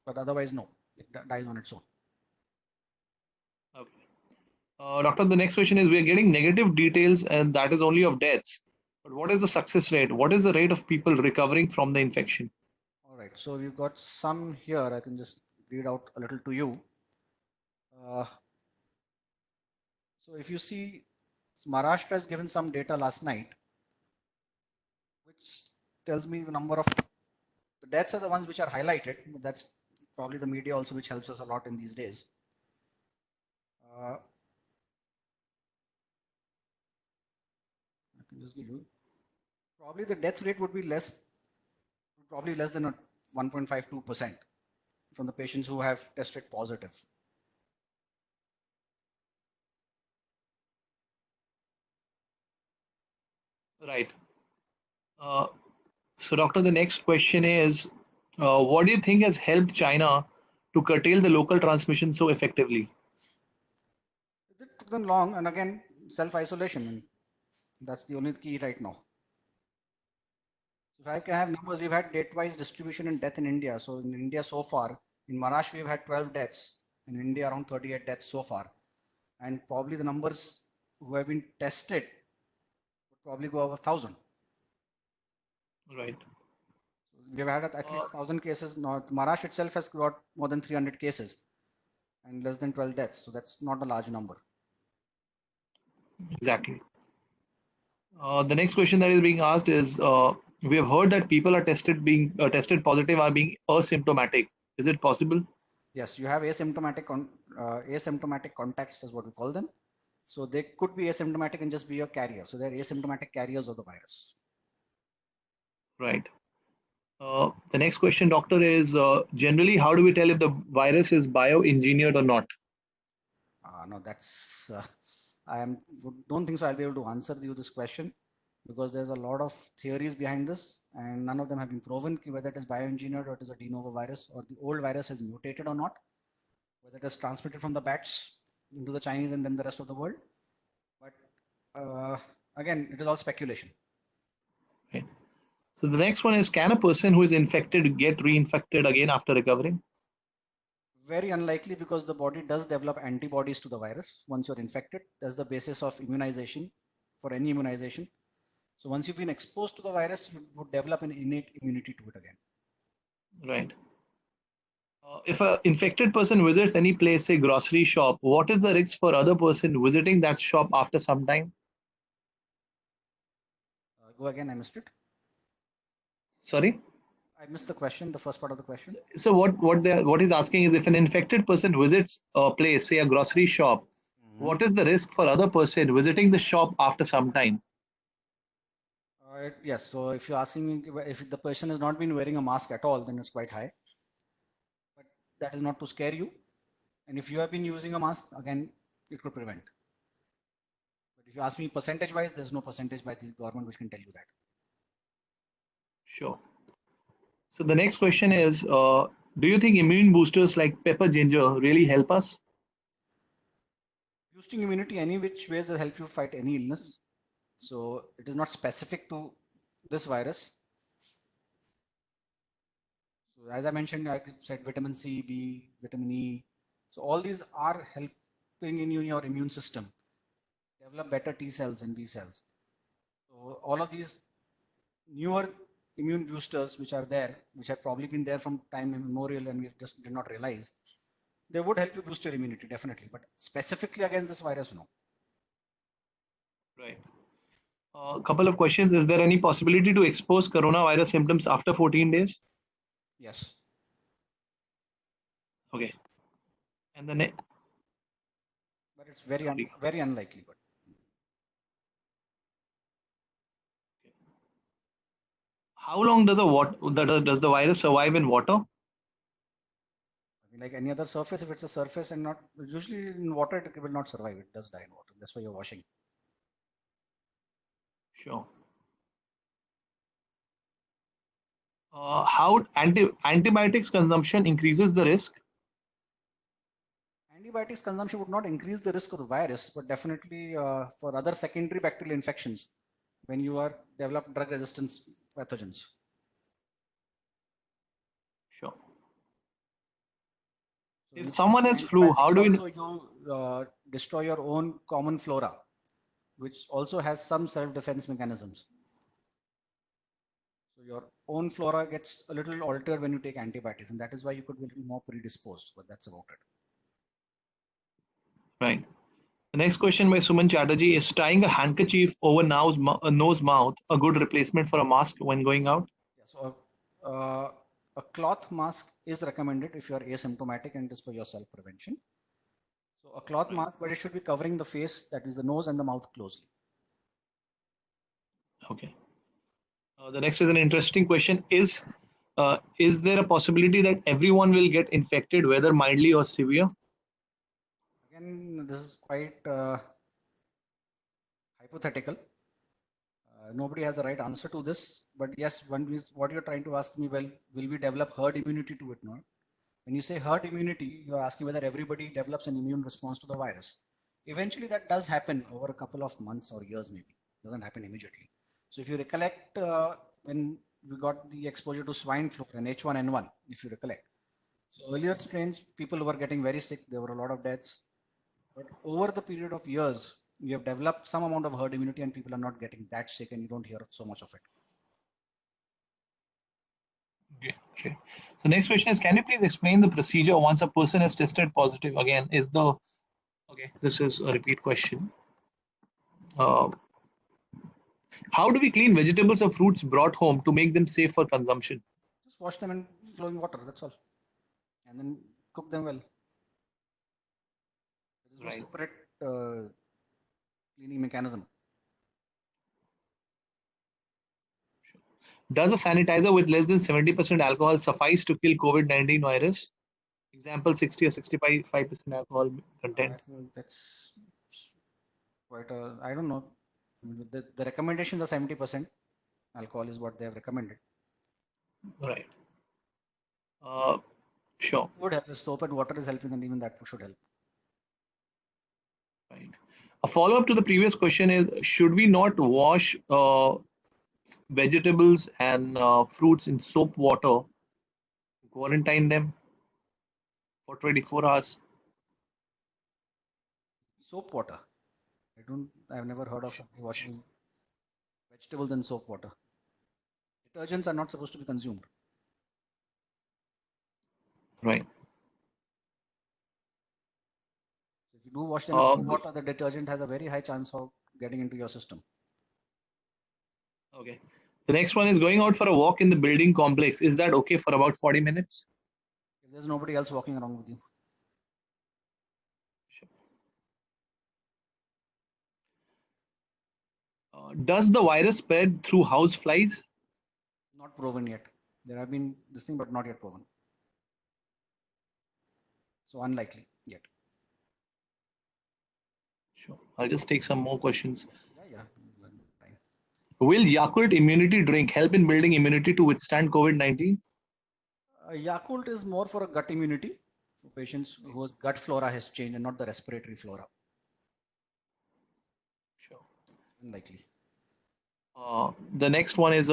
S2: but otherwise no, it dies on its own.
S3: Okay. Doctor, the next question is, we are getting negative details and that is only of deaths. But what is the success rate? What is the rate of people recovering from the infection?
S2: All right, so we've got some here. I can just read out a little to you. So if you see, Maharashtra has given some data last night, which tells me the number of the deaths are the ones which are highlighted. That's probably the media also, which helps us a lot in these days. I can just give you. Probably the death rate would be probably less than 1.52% from the patients who have tested positive.
S3: Right. So, doctor, the next question is, what do you think has helped China to curtail the local transmission so effectively?
S2: It took them long, and again, self-isolation, and that's the only key right now. So if I can have numbers, we've had date-wise distribution in death in India. So in India so far, in Maharashtra, we've had 12 deaths. In India, around 38 deaths so far. And probably the numbers who have been tested would probably go over 1,000.
S3: Right.
S2: We've had at least 1,000 cases. Maharashtra itself has got more than 300 cases and less than 12 deaths. So that's not a large number.
S3: Exactly. The next question that is being asked is, we have heard that people are tested positive are being asymptomatic. Is it possible?
S2: Yes, you have asymptomatic contacts is what we call them. So they could be asymptomatic and just be a carrier. So they're asymptomatic carriers of the virus.
S3: Right. The next question, doctor, is generally, how do we tell if the virus is bioengineered or not?
S2: No, that's don't think so. I'll be able to answer you this question because there's a lot of theories behind this, and none of them have been proven whether it is bioengineered or it is a de novo virus or the old virus has mutated or not, whether it is transmitted from the bats into the Chinese and then the rest of the world. But again, it is all speculation.
S3: Okay. So the next one is, can a person who is infected get reinfected again after recovering?
S2: Very unlikely, because the body does develop antibodies to the virus once you're infected. That's the basis of immunization for any immunization. So once you've been exposed to the virus, you would develop an innate immunity to it again.
S3: Right. If an infected person visits any place, say grocery shop, what is the risk for other person visiting that shop after some time?
S2: Go again, I missed it.
S3: Sorry.
S2: I missed the question, the first part of the question.
S3: So what he's asking is, if an infected person visits a place, say a grocery shop, what is the risk for other person visiting the shop after some time?
S2: Yes, so if you're asking me if the person has not been wearing a mask at all, then it's quite high. But that is not to scare you. And if you have been using a mask, again, it could prevent. But if you ask me percentage wise, there's no percentage by the government which can tell you that.
S3: Sure. So the next question is, do you think immune boosters like pepper ginger really help us?
S2: Boosting immunity any which ways will help you fight any illness. So it is not specific to this virus. So as I mentioned, I said vitamin C, B, vitamin E. So all these are helping in your immune system develop better T cells and B cells. So all of these newer immune boosters which are there, which have probably been there from time immemorial and we just did not realize, they would help you boost your immunity definitely, but specifically against this virus, no.
S3: Right. A couple of questions. Is there any possibility to expose coronavirus symptoms after 14 days?
S2: Yes.
S3: Okay. And the next.
S2: But it's very unlikely. But
S3: How long does the virus survive in water?
S2: like any other surface, if it's a surface and not usually in water, it will not survive. It does die in water. That's why you're washing.
S3: Sure. How antibiotics consumption increases the risk?
S2: Antibiotics consumption would not increase the risk of the virus, but definitely for other secondary bacterial infections when you are develop drug resistance pathogens.
S3: Sure.
S2: So
S3: If someone has flu, how do we
S2: also you destroy your own common flora, which also has some self-defense mechanisms. So your own flora gets a little altered when you take antibiotics, and that is why you could be a little more predisposed. But that's about it.
S3: Right. The next question by Suman Chatterjee is, tying a handkerchief over nose mouth a good replacement for a mask when going out?
S2: Yeah, so a cloth mask is recommended if you are asymptomatic and it is for your self prevention. So a cloth mask, but it should be covering the face, that is the nose and the mouth closely.
S3: Okay. The next is an interesting question. Is there a possibility that everyone will get infected, whether mildly or severe?
S2: Again, this is quite hypothetical. Nobody has the right answer to this, but yes, one is what you're trying to ask me. Well, will we develop herd immunity to it? No. When you say herd immunity, you're asking whether everybody develops an immune response to the virus. Eventually, that does happen over a couple of months or years, maybe. It doesn't happen immediately. So if you recollect, when we got the exposure to swine flu and H1N1, if you recollect. So earlier strains, people were getting very sick. There were a lot of deaths. But over the period of years, we have developed some amount of herd immunity and people are not getting that sick and you don't hear so much of it.
S3: Okay. So next question is, can you please explain the procedure once a person is tested positive? Again, this is a repeat question. How do we clean vegetables or fruits brought home to make them safe for consumption?
S2: Just wash them in flowing water, that's all. And then cook them well. There is no separate cleaning mechanism.
S3: Does a sanitizer with less than 70% alcohol suffice to kill COVID-19 virus? Example, 60 or 65% alcohol content.
S2: I think that's quite a, I don't know. I mean, the recommendations are 70% alcohol is what they have recommended.
S3: Right. Sure.
S2: Would have the soap and water is helping, and even that should help.
S3: Right. A follow-up to the previous question is, should we not wash vegetables and fruits in soap water, quarantine them for 24 hours?
S2: Soap water. I've never heard of somebody washing vegetables in soap water. Detergents are not supposed to be consumed.
S3: Right.
S2: So if you do wash them in soap water, the detergent has a very high chance of getting into your system.
S3: Okay. The next one is going out for a walk in the building complex. Is that okay for about 40 minutes?
S2: If there's nobody else walking around with you.
S3: Does the virus spread through house flies?
S2: Not proven yet. There have been this thing, but not yet proven. So unlikely yet.
S3: Sure. I'll just take some more questions.
S2: Yeah. Time.
S3: Will Yakult immunity drink help in building immunity to withstand COVID-19?
S2: Yakult is more for a gut immunity for patients whose gut flora has changed and not the respiratory flora.
S3: Sure.
S2: Unlikely.
S3: The next one is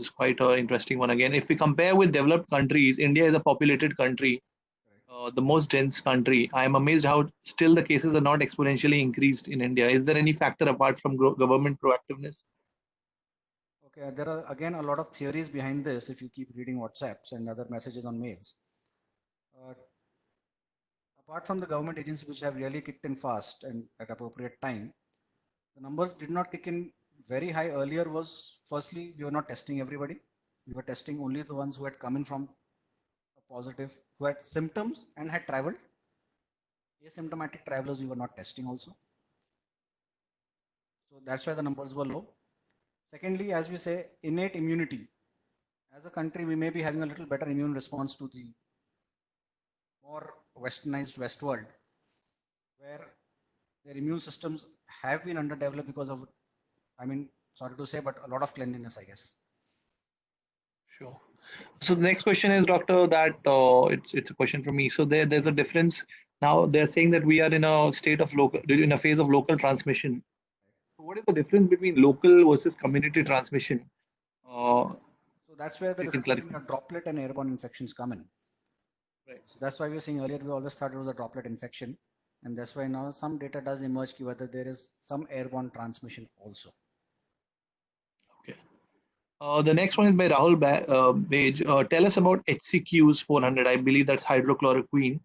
S3: quite an interesting one again. If we compare with developed countries, India is a populated country, the most dense country. I am amazed how still the cases are not exponentially increased in India. Is there any factor apart from government proactiveness?
S2: Okay, there are again a lot of theories behind this if you keep reading WhatsApps and other messages on mails. Apart from the government agencies which have really kicked in fast and at appropriate time, the numbers did not kick in very high earlier. Was firstly, we were not testing everybody. We were testing only the ones who had come in from a positive, who had symptoms and had traveled. Asymptomatic travelers we were not testing also. So that's why the numbers were low. Secondly, as we say, innate immunity. As a country, we may be having a little better immune response to the more westernized West world, where their immune systems have been underdeveloped because of, I mean, sorry to say, but a lot of cleanliness, I guess.
S3: Sure. So the next question is, Doctor, that it's a question from me. So there's a difference. Now they're saying that we are in a phase of local transmission. So what is the difference between local versus community transmission?
S2: So that's where the difference between a droplet and airborne infections come in.
S3: Right.
S2: So that's why we were saying earlier, we always thought it was a droplet infection. And that's why now some data does emerge whether there is some airborne transmission also.
S3: Okay. The next one is by Rahul Bage. Tell us about HCQs 400. I believe that's hydrochloroquine.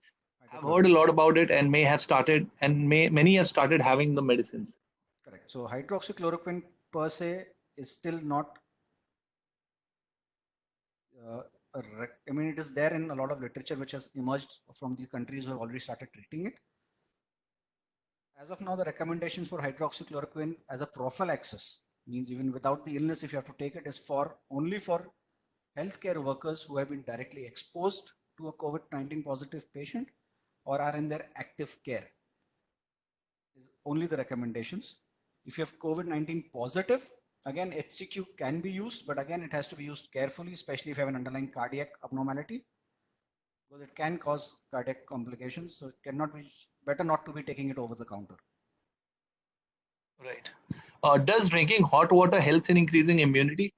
S3: I've heard a lot about it and many have started having the medicines.
S2: Correct. So hydroxychloroquine per se is still not, I mean, it is there in a lot of literature which has emerged from the countries who have already started treating it. As of now, the recommendations for hydroxychloroquine as a prophylaxis, means even without the illness, if you have to take it, is only for healthcare workers who have been directly exposed to a COVID-19 positive patient or are in their active care. Is only the recommendations. If you have COVID-19 positive, again, HCQ can be used, but again, it has to be used carefully, especially if you have an underlying cardiac abnormality, because it can cause cardiac complications. So it cannot be, better not to be taking it over the counter.
S3: Right. Does drinking hot water helps in increasing immunity?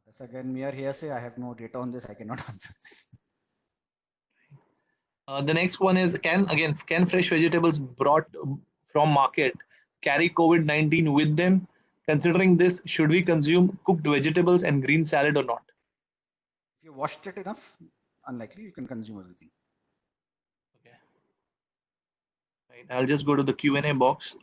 S2: That's again mere hearsay. I have no data on this. I cannot answer this.
S3: The next one is, can fresh vegetables brought from market carry COVID-19 with them? Considering this, should we consume cooked vegetables and green salad or not?
S2: If you washed it enough, unlikely you can consume everything.
S3: Okay. Right. I'll just go to the Q&A box.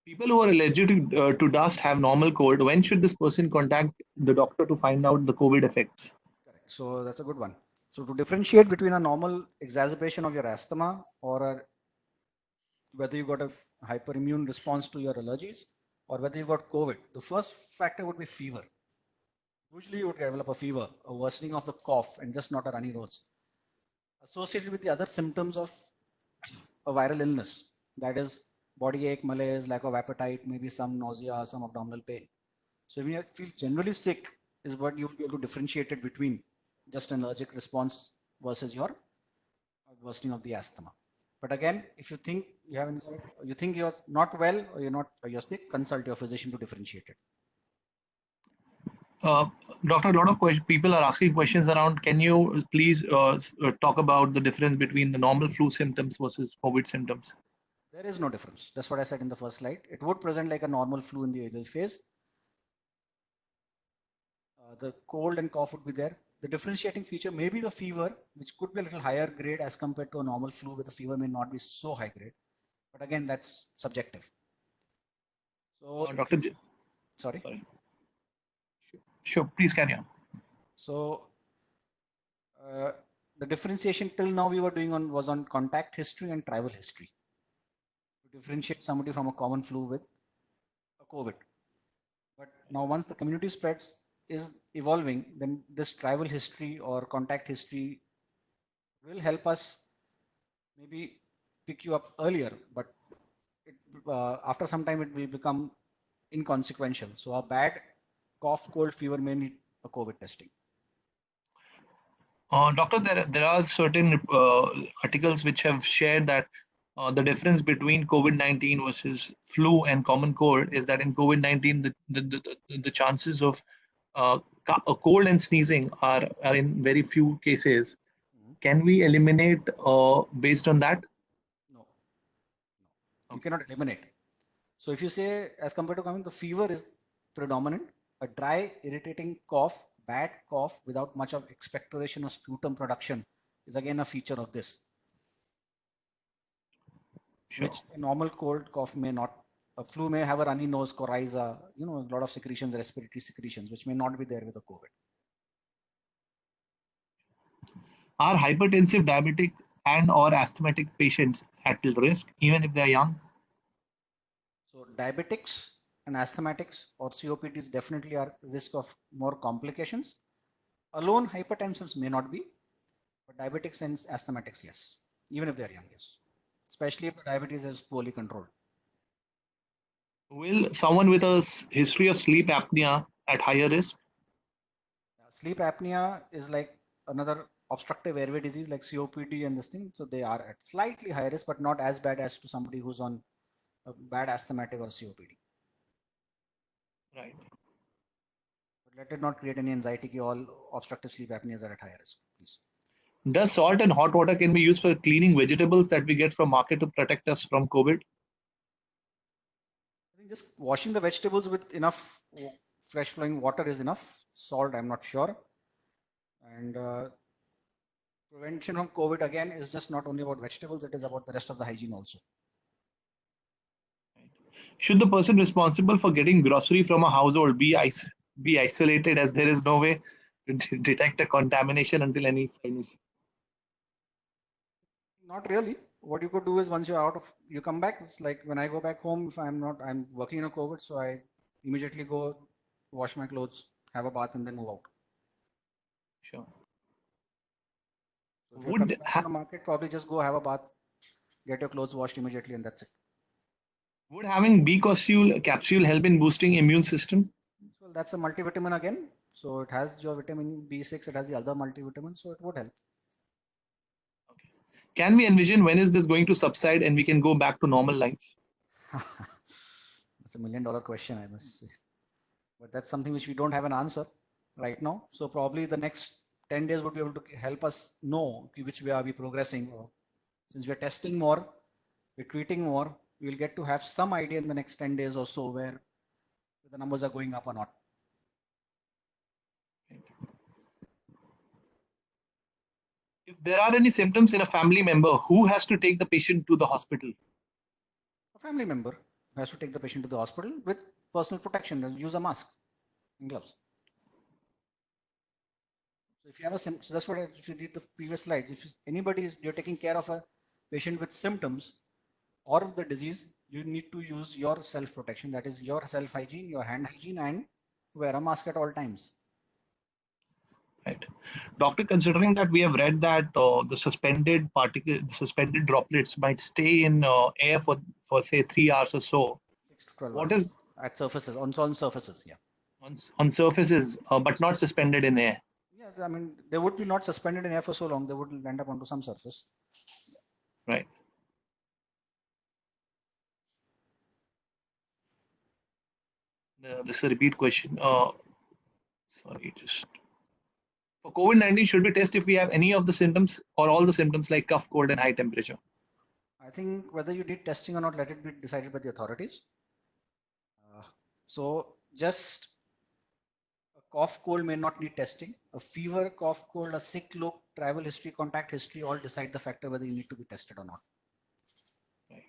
S3: People who are allergic to dust have normal cold. When should this person contact the doctor to find out the COVID effects?
S2: Correct. So that's a good one. So to differentiate between a normal exacerbation of your asthma or whether you got a hyperimmune response to your allergies or whether you got COVID, the first factor would be fever. Usually you would develop a fever, a worsening of the cough and just not a runny nose, associated with the other symptoms of a viral illness. That is body ache, malaise, lack of appetite, maybe some nausea, some abdominal pain. So if you feel generally sick is what you will be able to differentiate it between just an allergic response versus your worsening of the asthma. But again, if you think you have anxiety, you think you're not well or you're sick, consult your physician to differentiate it.
S3: Doctor, a lot of people are asking questions around. Can you please talk about the difference between the normal flu symptoms versus COVID symptoms?
S2: There is no difference. That's what I said in the first slide. It would present like a normal flu in the early phase. The cold and cough would be there. The differentiating feature may be the fever, which could be a little higher grade as compared to a normal flu, where the fever may not be so high grade. But again, that's subjective. So,
S3: Doctor,
S2: sorry.
S3: Sure, please carry on.
S2: So, the differentiation till now we were doing was on contact history and travel history to differentiate somebody from a common flu with a COVID. But now once the community spreads is evolving, then this travel history or contact history will help us maybe pick you up earlier, but after some time it will become inconsequential. So a bad cough, cold, fever may need a COVID testing.
S3: Doctor, there are certain articles which have shared that the difference between COVID-19 versus flu and common cold is that in COVID-19 the chances of a cold and sneezing are in very few cases. Can we eliminate based on that?
S2: No, you cannot eliminate. So if you say as compared to common, the fever is predominant. A dry, irritating cough, bad cough without much of expectoration or sputum production is again a feature of this.
S3: Sure.
S2: Which a normal cold cough may not. A flu may have a runny nose, coryza, a lot of secretions, respiratory secretions, which may not be there with a COVID.
S3: Are hypertensive, diabetic, and or asthmatic patients at risk even if they are young?
S2: So diabetics and asthmatics or COPDs definitely are risk of more complications. Alone hypertensives may not be, but diabetics and asthmatics, yes, even if they are young, yes, especially if the diabetes is poorly controlled.
S3: Will someone with a history of sleep apnea at higher risk?
S2: Sleep apnea is like another obstructive airway disease like COPD and this thing. So they are at slightly high risk, but not as bad as to somebody who's on a bad asthmatic or COPD.
S3: Right.
S2: But let it not create any anxiety that all obstructive sleep apneas are at higher risk, please.
S3: Does salt and hot water can be used for cleaning vegetables that we get from market to protect us from COVID?
S2: I think just washing the vegetables with enough fresh flowing water is enough. Salt, I'm not sure. And prevention of COVID again is just not only about vegetables, it is about the rest of the hygiene also.
S3: Should the person responsible for getting grocery from a household be isolated, as there is no way to detect a contamination until any sign?
S2: Not really. What you could do is once you're out of, you come back, it's like when I go back home, if I'm working in a COVID, so I immediately go wash my clothes, have a bath, and then move out.
S3: Sure.
S2: So if you're coming back from the market, probably just go have a bath, get your clothes washed immediately, and that's it.
S3: Would having B capsule help in boosting immune system?
S2: Well, that's a multivitamin again. So it has your vitamin B6, it has the other multivitamins, so it would help.
S3: Okay. Can we envision when is this going to subside and we can go back to normal life?
S2: That's $1 million question, I must say. But that's something which we don't have an answer right now. So probably the next 10 days would be able to help us know which way are we progressing. Since we're testing more, we're treating more, we'll get to have some idea in the next 10 days or so where the numbers are going up or not.
S3: If there are any symptoms in a family member, who has to take the patient to the hospital?
S2: A family member has to take the patient to the hospital with personal protection, use a mask and gloves. So if you have a symptom, so that's what if you read the previous slides, if you're taking care of a patient with symptoms or the disease, you need to use your self-protection, that is your self-hygiene, your hand hygiene, and wear a mask at all times.
S3: Right. Doctor, considering that we have read that the suspended droplets might stay in air for say 3 hours or so.
S2: 6 to 12
S3: what
S2: hours.
S3: is
S2: At surfaces, on surfaces, yeah.
S3: On surfaces, but not suspended in air?
S2: Yeah, I mean, they would be not suspended in air for so long, they would land up onto some surface.
S3: Right. This is a repeat question. Sorry, just for COVID-19, should we test if we have any of the symptoms or all the symptoms like cough, cold, and high temperature?
S2: I think whether you did testing or not, let it be decided by the authorities. So just a cough, cold may not need testing. A fever, cough, cold, a sick look, travel history, contact history, all decide the factor whether you need to be tested or not.
S3: Right.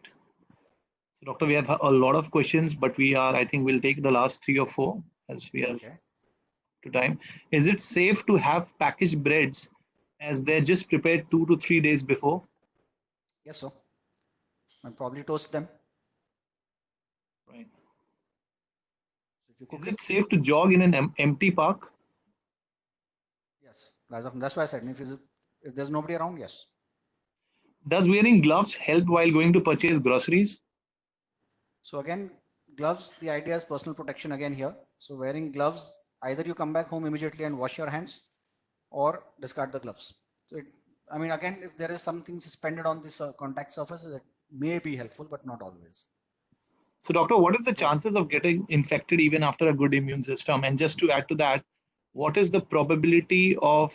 S3: So, doctor, we have a lot of questions, but I think we'll take the last 3 or 4 as we are
S2: Okay.
S3: to time. Is it safe to have packaged breads as they're just prepared 2 to 3 days before?
S2: Yes, so. And probably toast them.
S3: Right.
S2: So if you
S3: Is
S2: cook
S3: it safe to jog in an empty park?
S2: yes. That's why I said if there's nobody around, yes.
S3: Does wearing gloves help while going to purchase groceries?
S2: So again, gloves, the idea is personal protection again here. So wearing gloves, either you come back home immediately and wash your hands or discard the gloves. So I mean, again, if there is something suspended on this contact surface, it may be helpful, but not always.
S3: So, doctor, what is the chances of getting infected even after a good immune system? And just to add to that, what is the probability of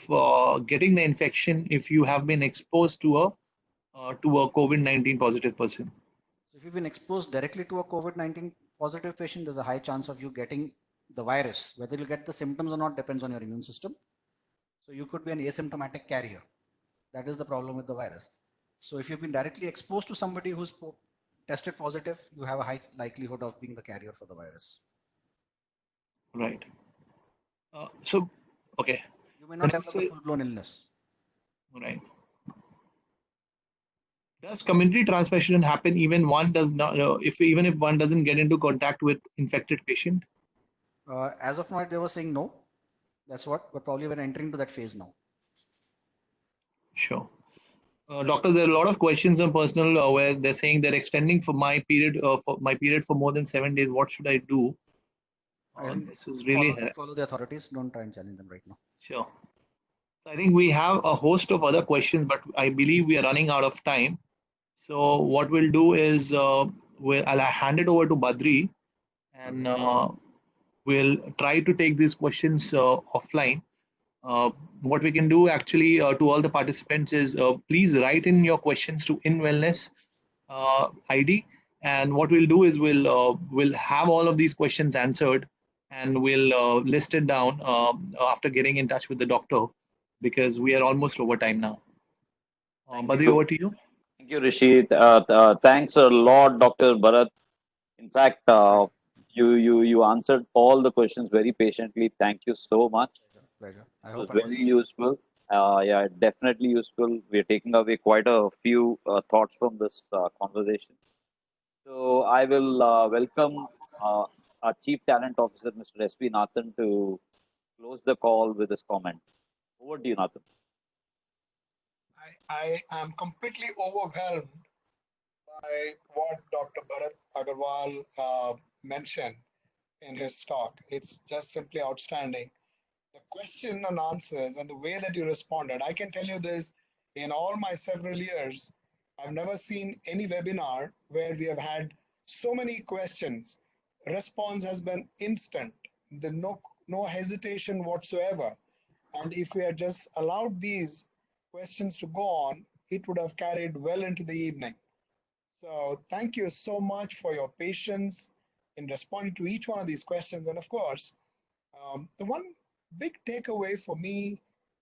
S3: getting the infection if you have been exposed to a COVID-19 positive person?
S2: So if you've been exposed directly to a COVID-19 positive patient, there's a high chance of you getting the virus. Whether you get the symptoms or not depends on your immune system. So you could be an asymptomatic carrier. That is the problem with the virus. So if you've been directly exposed to somebody who's tested positive, you have a high likelihood of being the carrier for the virus.
S3: Right. So, okay.
S2: You may
S3: The
S2: not
S3: next,
S2: develop the full-blown illness.
S3: right. Does community transmission happen even one does not, even if one doesn't get into contact with infected patient?
S2: As of now, they were saying no. That's what, but probably we're entering to that phase now.
S3: Sure. Doctor, there are a lot of questions on personal where they're saying they're extending for my period for more than 7 days. What should I do?
S2: I think
S3: This is really
S2: follow the authorities. Don't try and challenge them right now.
S3: sure. So I think we have a host of other questions, but I believe we are running out of time. So what we'll do is I'll hand it over to Badri, and we'll try to take these questions offline. What we can do actually to all the participants is please write in your questions to InWellness ID, and what we'll do is we'll have all of these questions answered, and we'll list it down after getting in touch with the doctor, because we are almost over time now.
S1: Thank
S3: Badri,
S1: you.
S3: over to you.
S1: Thank you, Rishi. Thanks a lot, Dr. Bharat. In fact, you answered all the questions very patiently. Thank you so much.
S2: Pleasure. I
S1: It was
S2: hope I
S1: very
S2: was useful.
S1: useful. Yeah, definitely useful. We're taking away quite a few thoughts from this conversation. So I will welcome our Chief Talent Officer, Mr. S.P. Nathan, to close the call with his comment. Over to you, Nathan.
S4: I am completely overwhelmed by what Dr. Bharat Agarwal mentioned in his talk. It's just simply outstanding. The question and answers and the way that you responded, I can tell you this, in all my several years, I've never seen any webinar where we have had so many questions. Response has been instant, no hesitation whatsoever. And if we had just allowed these questions to go on, it would have carried well into the evening. So thank you so much for your patience in responding to each one of these questions. And of course, the one big takeaway for me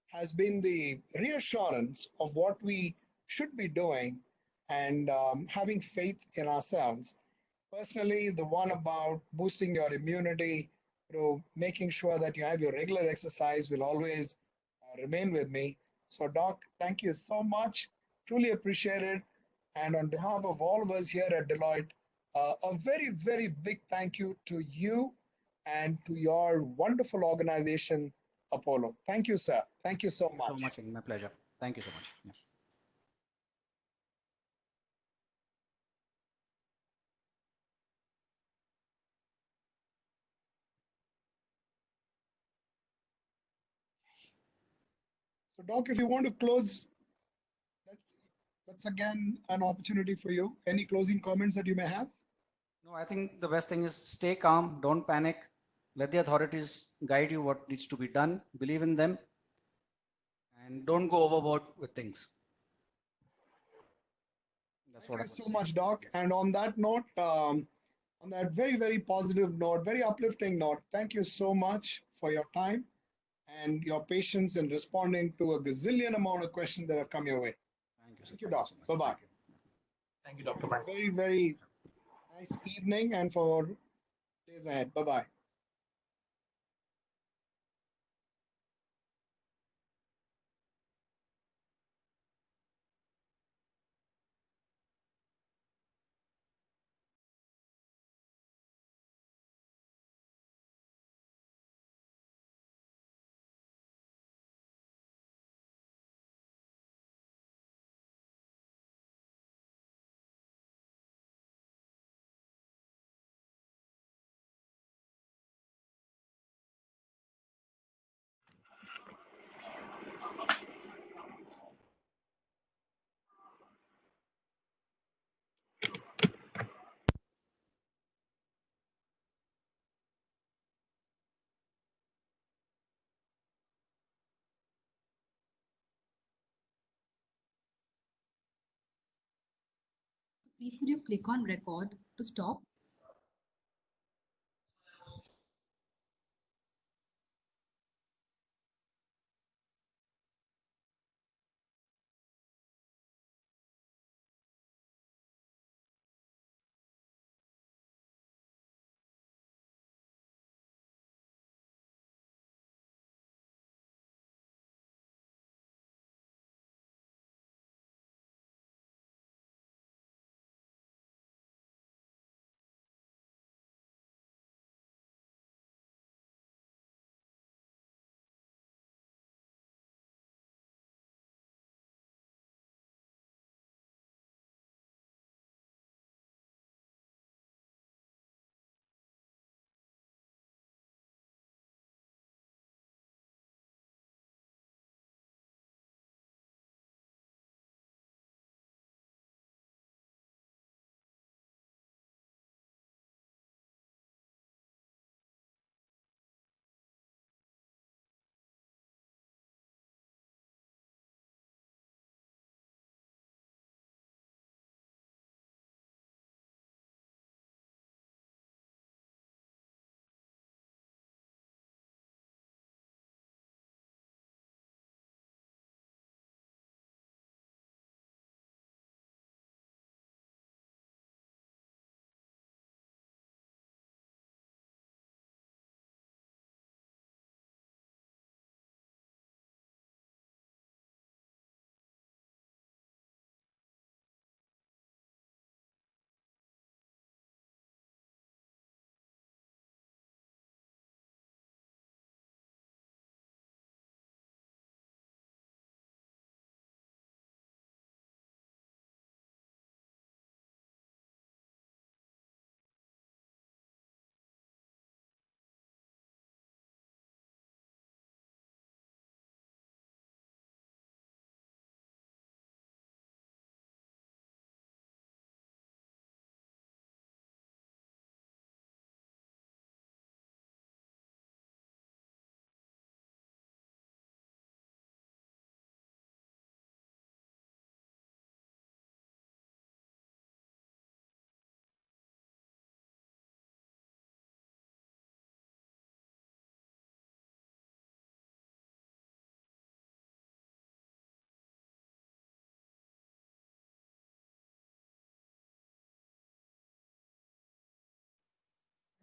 S4: has been the reassurance of what we should be doing and having faith in ourselves. Personally, the one about boosting your immunity through making sure that you have your regular exercise will always remain with me. So, Doc, thank you so much. Truly appreciate it. And on behalf of all of us here at Deloitte, a very, very big thank you to you and to your wonderful organization, Apollo. Thank you, sir. Thank you so
S2: Thank you so
S4: much.
S2: much. My pleasure. Thank you so much. Yeah.
S4: So, Doc, if you want to close, that's again an opportunity for you. Any closing comments that you may have?
S2: No, I think the best thing is stay calm, don't panic, let the authorities guide you what needs to be done, believe in them, and don't go overboard with things. That's
S4: Thank
S2: what I
S4: you
S2: would
S4: so
S2: say.
S4: much, Doc. And on that note, on that very, very positive note, very uplifting note, thank you so much for your time and your patience in responding to a gazillion amount of questions that have come your way.
S2: Thank you, sir.
S4: Thank you,
S2: Thank you
S4: Doc.
S2: so much.
S4: Bye bye.
S2: Thank you.
S3: Thank you, Dr.
S4: Have
S3: Bhatt.
S4: a very, very nice evening and for days ahead. Bye bye.
S5: Please could you click on record to stop?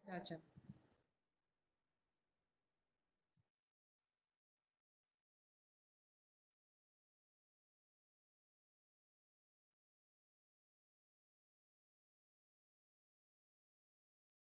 S5: अच्छा अच्छा